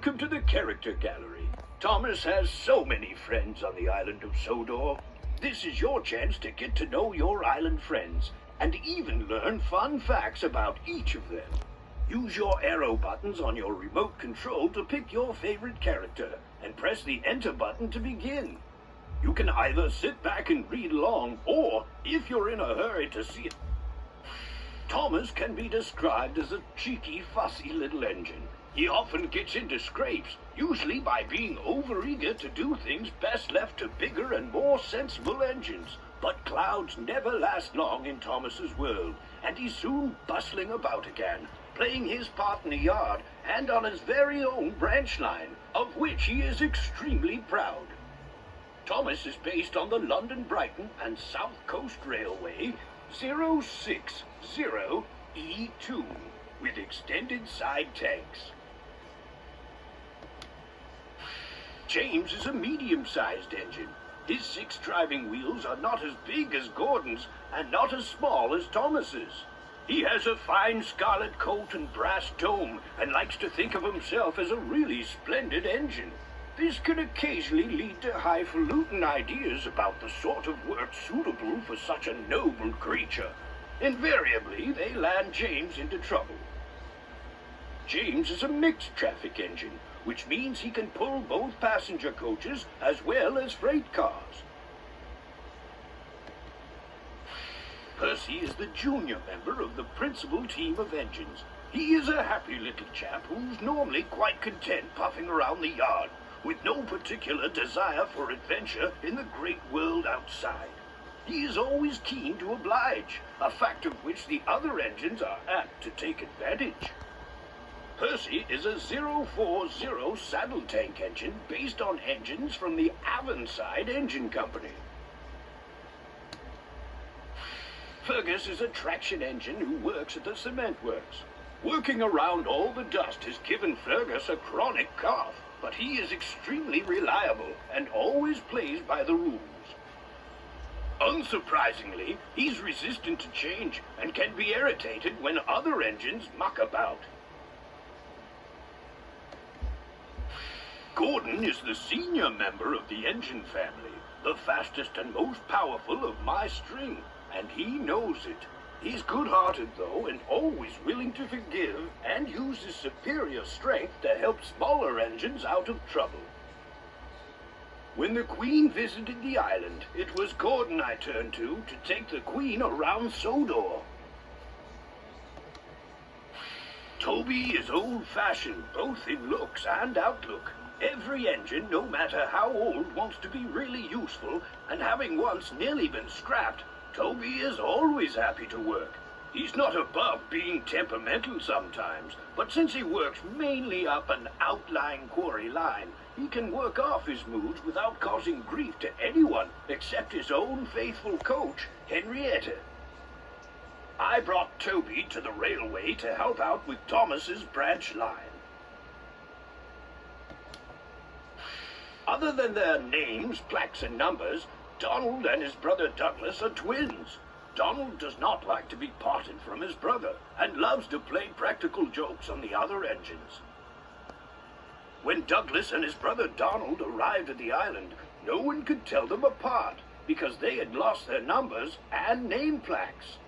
Welcome to the character gallery. Thomas has so many friends on the island of Sodor. This is your chance to get to know your island friends and even learn fun facts about each of them. Use your arrow buttons on your remote control to pick your favorite character and press the enter button to begin. You can either sit back and read along, or if you're in a hurry to see it, Thomas can be described as a cheeky, fussy little engine. He often gets into scrapes, usually by being overeager to do things best left to bigger and more sensible engines. But clouds never last long in Thomas's world, and he's soon bustling about again, playing his part in the yard and on his very own branch line, of which he is extremely proud. Thomas is based on the London, Brighton and South Coast Railway 060E2 with extended side tanks. James is a medium-sized engine. His 6 driving wheels are not as big as Gordon's and not as small as Thomas's. He has a fine scarlet coat and brass dome and likes to think of himself as a really splendid engine. This can occasionally lead to highfalutin ideas about the sort of work suitable for such a noble creature. Invariably, they land James into trouble. James is a mixed traffic engine, which means he can pull both passenger coaches as well as freight cars. Percy is the junior member of the principal team of engines. He is a happy little chap who's normally quite content puffing around the yard, with no particular desire for adventure in the great world outside. He is always keen to oblige, a fact of which the other engines are apt to take advantage. Percy is a 040 saddle tank engine based on engines from the Avonside Engine Company. Fergus is a traction engine who works at the cement works. Working around all the dust has given Fergus a chronic cough, but he is extremely reliable and always plays by the rules. Unsurprisingly, he's resistant to change and can be irritated when other engines muck about. Gordon is the senior member of the engine family, the fastest and most powerful of my string, and he knows it. He's good-hearted, though, and always willing to forgive and use his superior strength to help smaller engines out of trouble. When the Queen visited the island, it was Gordon I turned to take the Queen around Sodor. Toby is old-fashioned, both in looks and outlook. Every engine, no matter how old, wants to be really useful, and having once nearly been scrapped, Toby is always happy to work. He's not above being temperamental sometimes, but since he works mainly up an outlying quarry line, he can work off his moods without causing grief to anyone except his own faithful coach, Henrietta. I brought Toby to the railway to help out with Thomas's branch line. Other than their names, plaques, and numbers, Donald and his brother Douglas are twins. Donald does not like to be parted from his brother and loves to play practical jokes on the other engines. When Douglas and his brother Donald arrived at the island, no one could tell them apart because they had lost their numbers and name plaques.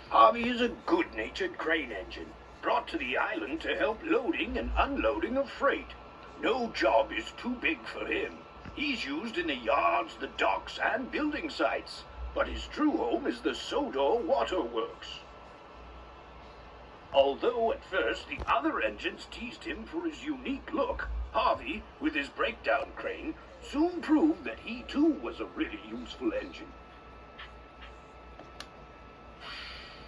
Harvey is a good-natured crane engine, brought to the island to help loading and unloading of freight. No job is too big for him. He's used in the yards, the docks, and building sites, but his true home is the Sodor Waterworks. Although at first the other engines teased him for his unique look, Harvey, with his breakdown crane, soon proved that he too was a really useful engine.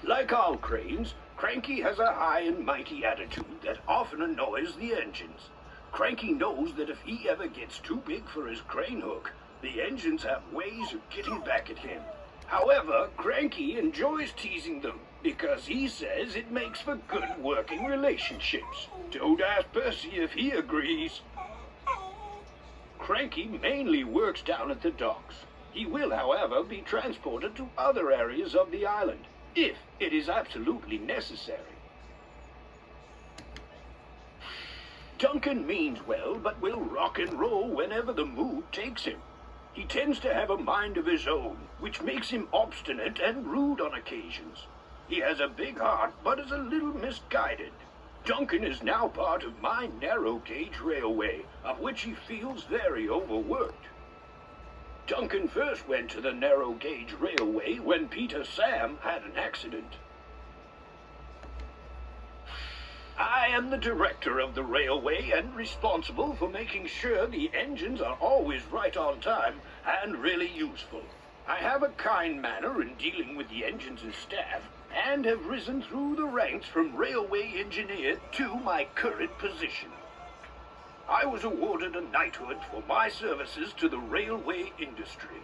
Like all cranes, Cranky has a high and mighty attitude that often annoys the engines. Cranky knows that if he ever gets too big for his crane hook, the engines have ways of getting back at him. However, Cranky enjoys teasing them because he says it makes for good working relationships. Don't ask Percy if he agrees. Cranky mainly works down at the docks. He will, however, be transported to other areas of the island, if it is absolutely necessary. Duncan means well, but will rock and roll whenever the mood takes him. He tends to have a mind of his own, which makes him obstinate and rude on occasions. He has a big heart, but is a little misguided. Duncan is now part of my narrow-gauge railway, of which he feels very overworked. Duncan first went to the narrow-gauge railway when Peter Sam had an accident. I am the director of the railway and responsible for making sure the engines are always right on time and really useful. I have a kind manner in dealing with the engines and staff, and have risen through the ranks from railway engineer to my current position. I was awarded a knighthood for my services to the railway industry.